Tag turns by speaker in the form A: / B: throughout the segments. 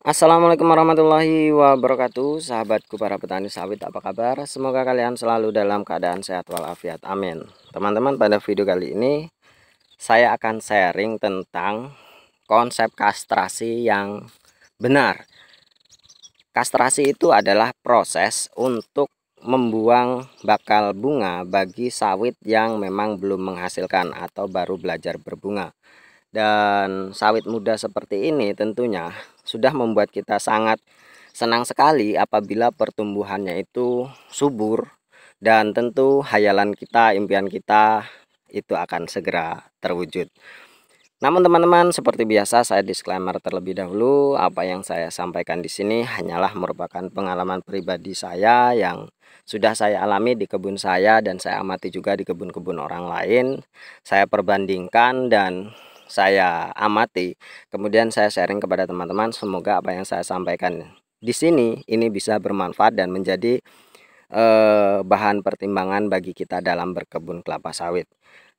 A: Assalamualaikum warahmatullahi wabarakatuh. Sahabatku para petani sawit, apa kabar? Semoga kalian selalu dalam keadaan sehat walafiat, amin. Teman-teman, pada video kali ini saya akan sharing tentang konsep kastrasi yang benar. Kastrasi itu adalah proses untuk membuang bakal bunga bagi sawit yang memang belum menghasilkan atau baru belajar berbunga. Dan sawit muda seperti ini tentunya sudah membuat kita sangat senang sekali apabila pertumbuhannya itu subur, dan tentu hayalan kita, impian kita itu akan segera terwujud. Namun teman-teman, seperti biasa saya disclaimer terlebih dahulu, apa yang saya sampaikan di sini hanyalah merupakan pengalaman pribadi saya yang sudah saya alami di kebun saya dan saya amati juga di kebun-kebun orang lain. Saya perbandingkan dan saya amati, kemudian saya sharing kepada teman-teman. Semoga apa yang saya sampaikan di sini ini bisa bermanfaat dan menjadi bahan pertimbangan bagi kita dalam berkebun kelapa sawit.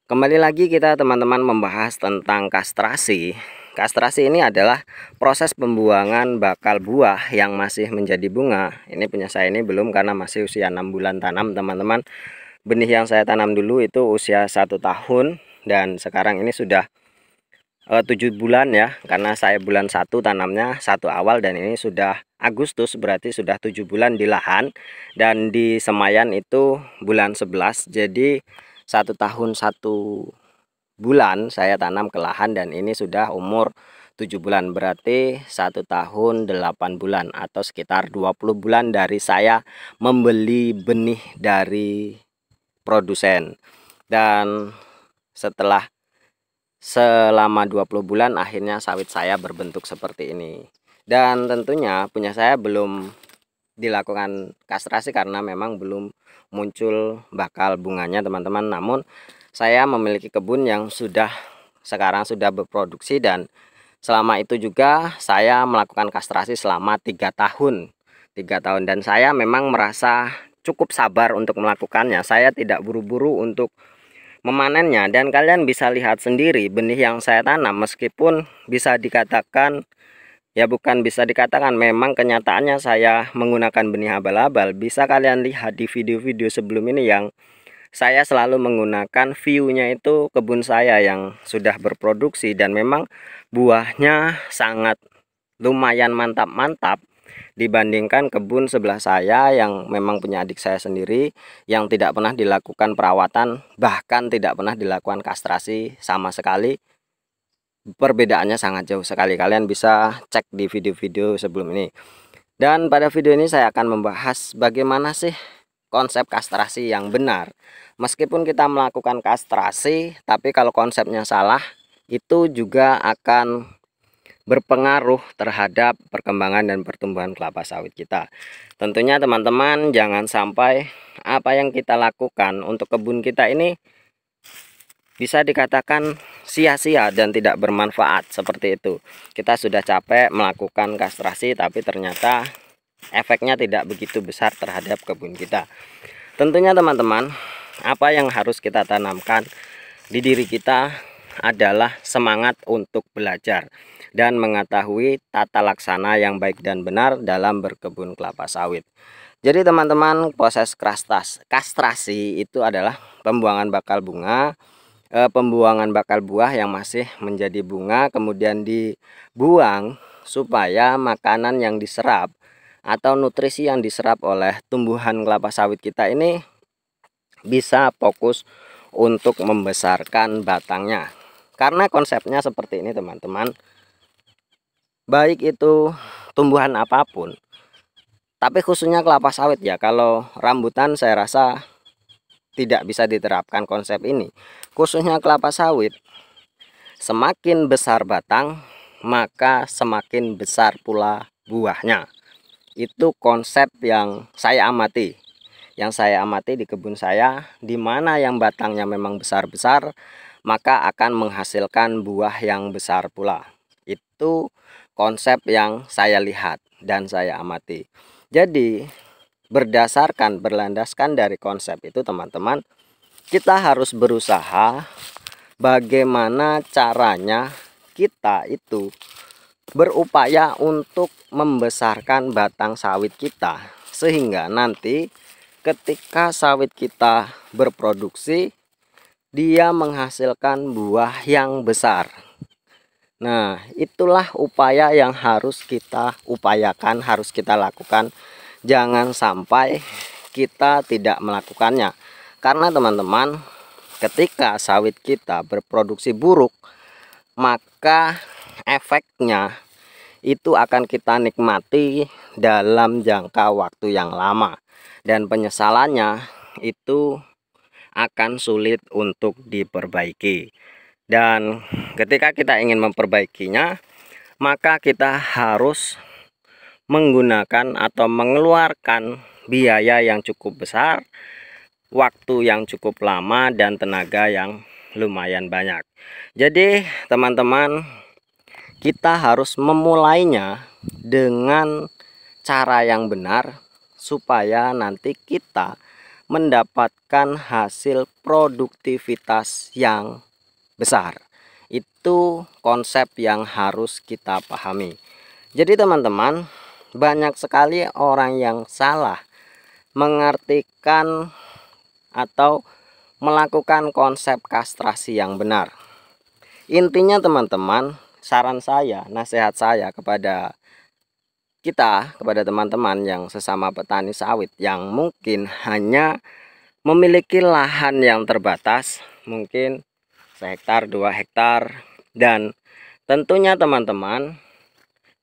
A: Kembali lagi kita teman-teman membahas tentang kastrasi. Kastrasi ini adalah proses pembuangan bakal buah yang masih menjadi bunga. Ini punya saya ini belum, karena masih usia 6 bulan tanam teman-teman. Benih yang saya tanam dulu itu usia 1 tahun, dan sekarang ini sudah 7 bulan ya, karena saya bulan 1 tanamnya 1 awal, dan ini sudah Agustus, berarti sudah 7 bulan di lahan, dan di Semayan itu bulan 11. Jadi 1 tahun 1 bulan saya tanam ke lahan, dan ini sudah umur 7 bulan, berarti 1 tahun 8 bulan atau sekitar 20 bulan dari saya membeli benih dari produsen. Dan setelah selama 20 bulan akhirnya sawit saya berbentuk seperti ini. Dan tentunya punya saya belum dilakukan kastrasi karena memang belum muncul bakal bunganya teman-teman. Namun saya memiliki kebun yang sekarang sudah berproduksi, dan selama itu juga saya melakukan kastrasi selama 3 tahun. 3 tahun, dan saya memang merasa cukup sabar untuk melakukannya. Saya tidak buru-buru untuk memanennya, dan kalian bisa lihat sendiri benih yang saya tanam, meskipun bisa dikatakan ya, bukan bisa dikatakan, memang kenyataannya saya menggunakan benih abal-abal. Bisa kalian lihat di video-video sebelum ini yang saya selalu menggunakan view-nya itu kebun saya yang sudah berproduksi, dan memang buahnya sangat lumayan mantap-mantap dibandingkan kebun sebelah saya yang memang punya adik saya sendiri yang tidak pernah dilakukan perawatan, bahkan tidak pernah dilakukan kastrasi sama sekali. Perbedaannya sangat jauh sekali, kalian bisa cek di video-video sebelum ini. Dan pada video ini saya akan membahas bagaimana sih konsep kastrasi yang benar. Meskipun kita melakukan kastrasi, tapi kalau konsepnya salah, itu juga akan berpengaruh terhadap perkembangan dan pertumbuhan kelapa sawit kita. Tentunya teman-teman jangan sampai apa yang kita lakukan untuk kebun kita ini bisa dikatakan sia-sia dan tidak bermanfaat seperti itu. Kita sudah capek melakukan kastrasi, tapi ternyata efeknya tidak begitu besar terhadap kebun kita. Tentunya teman-teman, apa yang harus kita tanamkan di diri kita adalah semangat untuk belajar dan mengetahui tata laksana yang baik dan benar dalam berkebun kelapa sawit. Jadi teman-teman, proses kastrasi itu adalah pembuangan bakal bunga, pembuangan bakal buah yang masih menjadi bunga, kemudian dibuang supaya makanan yang diserap atau nutrisi yang diserap oleh tumbuhan kelapa sawit kita ini bisa fokus untuk membesarkan batangnya. Karena konsepnya seperti ini teman-teman, baik itu tumbuhan apapun, tapi khususnya kelapa sawit ya, kalau rambutan saya rasa tidak bisa diterapkan konsep ini. Khususnya kelapa sawit, semakin besar batang maka semakin besar pula buahnya. Itu konsep yang saya amati. Yang saya amati di kebun saya, di mana yang batangnya memang besar-besar, maka akan menghasilkan buah yang besar pula. Itu konsep yang saya lihat dan saya amati. Jadi berlandaskan dari konsep itu teman-teman, kita harus berusaha bagaimana caranya kita itu berupaya untuk membesarkan batang sawit kita, sehingga nanti ketika sawit kita berproduksi dia menghasilkan buah yang besar. Nah, itulah upaya yang harus kita upayakan, harus kita lakukan. Jangan sampai kita tidak melakukannya. Karena teman-teman, ketika sawit kita berproduksi buruk, maka efeknya itu akan kita nikmati dalam jangka waktu yang lama, dan penyesalannya itu akan sulit untuk diperbaiki. Dan ketika kita ingin memperbaikinya, maka kita harus menggunakan atau mengeluarkan biaya yang cukup besar, waktu yang cukup lama, dan tenaga yang lumayan banyak. Jadi teman-teman, kita harus memulainya dengan cara yang benar supaya nanti kita mendapatkan hasil produktivitas yang besar. Itu konsep yang harus kita pahami. Jadi teman-teman, banyak sekali orang yang salah mengartikan atau melakukan konsep kastrasi yang benar. Intinya teman-teman, saran saya, nasihat saya kepada kita, kepada teman-teman yang sesama petani sawit yang mungkin hanya memiliki lahan yang terbatas, mungkin 1 hektar, 2 hektar, dan tentunya teman-teman,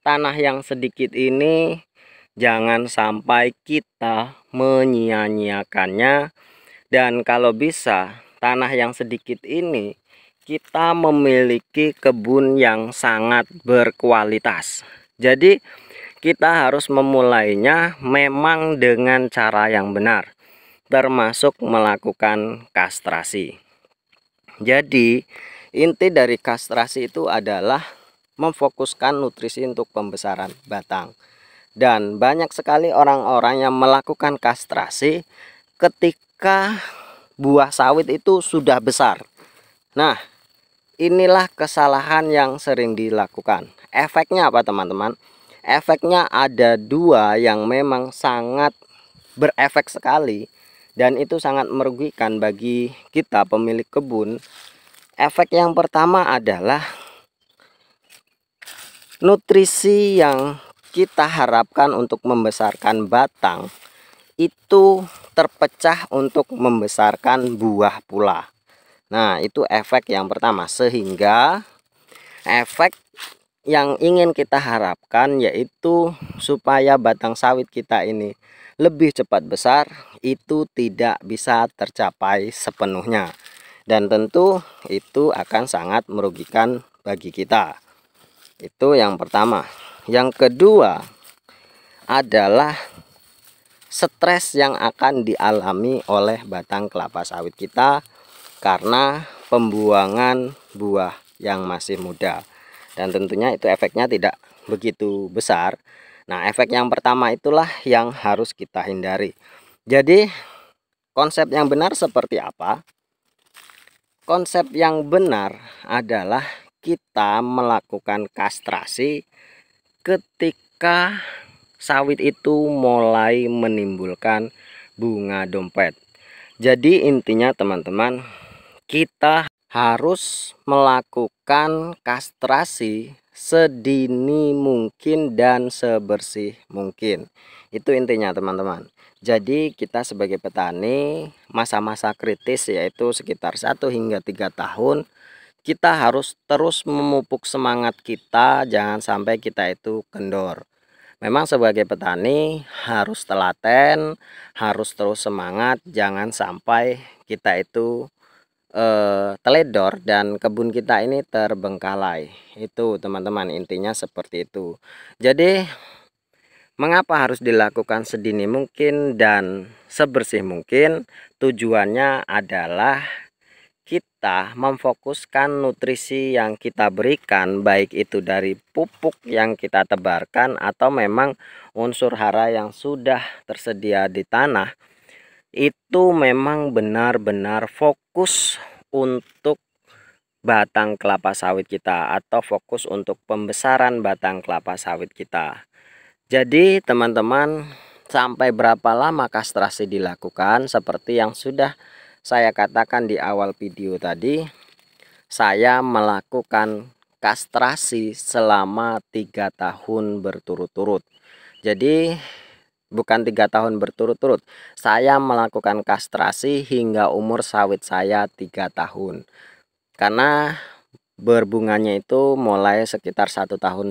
A: tanah yang sedikit ini jangan sampai kita menyia-nyiakannya. Dan kalau bisa, tanah yang sedikit ini kita memiliki kebun yang sangat berkualitas. Jadi kita harus memulainya memang dengan cara yang benar, termasuk melakukan kastrasi. Jadi inti dari kastrasi itu adalah memfokuskan nutrisi untuk pembesaran batang. Dan banyak sekali orang-orang yang melakukan kastrasi ketika buah sawit itu sudah besar. Nah, inilah kesalahan yang sering dilakukan. Efeknya apa teman-teman? Efeknya ada dua yang memang sangat berefek sekali, dan itu sangat merugikan bagi kita pemilik kebun. Efek yang pertama adalah nutrisi yang kita harapkan untuk membesarkan batang itu terpecah untuk membesarkan buah pula. Nah, itu efek yang pertama, sehingga efek yang ingin kita harapkan yaitu supaya batang sawit kita ini lebih cepat besar, itu tidak bisa tercapai sepenuhnya, dan tentu itu akan sangat merugikan bagi kita. Itu yang pertama. Yang kedua adalah stres yang akan dialami oleh batang kelapa sawit kita karena pembuangan buah yang masih muda. Dan tentunya itu efeknya tidak begitu besar. Nah, efek yang pertama itulah yang harus kita hindari. Jadi konsep yang benar seperti apa? Konsep yang benar adalah kita melakukan kastrasi ketika sawit itu mulai menimbulkan bunga dompet. Jadi intinya teman-teman, kita harus melakukan kastrasi sedini mungkin dan sebersih mungkin. Itu intinya teman-teman. Jadi kita sebagai petani, masa-masa kritis yaitu sekitar 1 hingga 3 tahun, kita harus terus memupuk semangat kita, jangan sampai kita itu kendor. Memang sebagai petani harus telaten, harus terus semangat, jangan sampai kita itu teledor dan kebun kita ini terbengkalai. Itu teman-teman, intinya seperti itu. Jadi mengapa harus dilakukan sedini mungkin dan sebersih mungkin? Tujuannya adalah kita memfokuskan nutrisi yang kita berikan, baik itu dari pupuk yang kita tebarkan atau memang unsur hara yang sudah tersedia di tanah, itu memang benar-benar fokus untuk batang kelapa sawit kita atau fokus untuk pembesaran batang kelapa sawit kita. Jadi teman-teman, sampai berapa lama kastrasi dilakukan? Seperti yang sudah saya katakan di awal video tadi, saya melakukan kastrasi selama 3 tahun berturut-turut. Jadi bukan 3 tahun berturut-turut, saya melakukan kastrasi hingga umur sawit saya 3 tahun. Karena berbunganya itu mulai sekitar 1,5 tahun,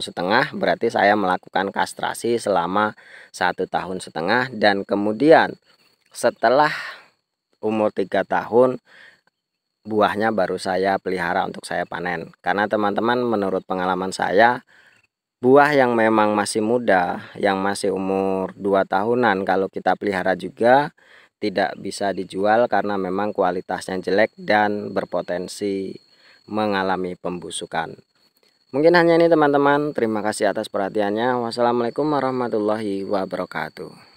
A: berarti saya melakukan kastrasi selama 1,5 tahun, dan kemudian setelah umur 3 tahun buahnya baru saya pelihara untuk saya panen. Karena teman-teman, menurut pengalaman saya, buah yang memang masih muda, yang masih umur 2 tahunan, kalau kita pelihara juga tidak bisa dijual karena memang kualitasnya jelek dan berpotensi mengalami pembusukan. Mungkin hanya ini teman-teman. Terima kasih atas perhatiannya. Wassalamualaikum warahmatullahi wabarakatuh.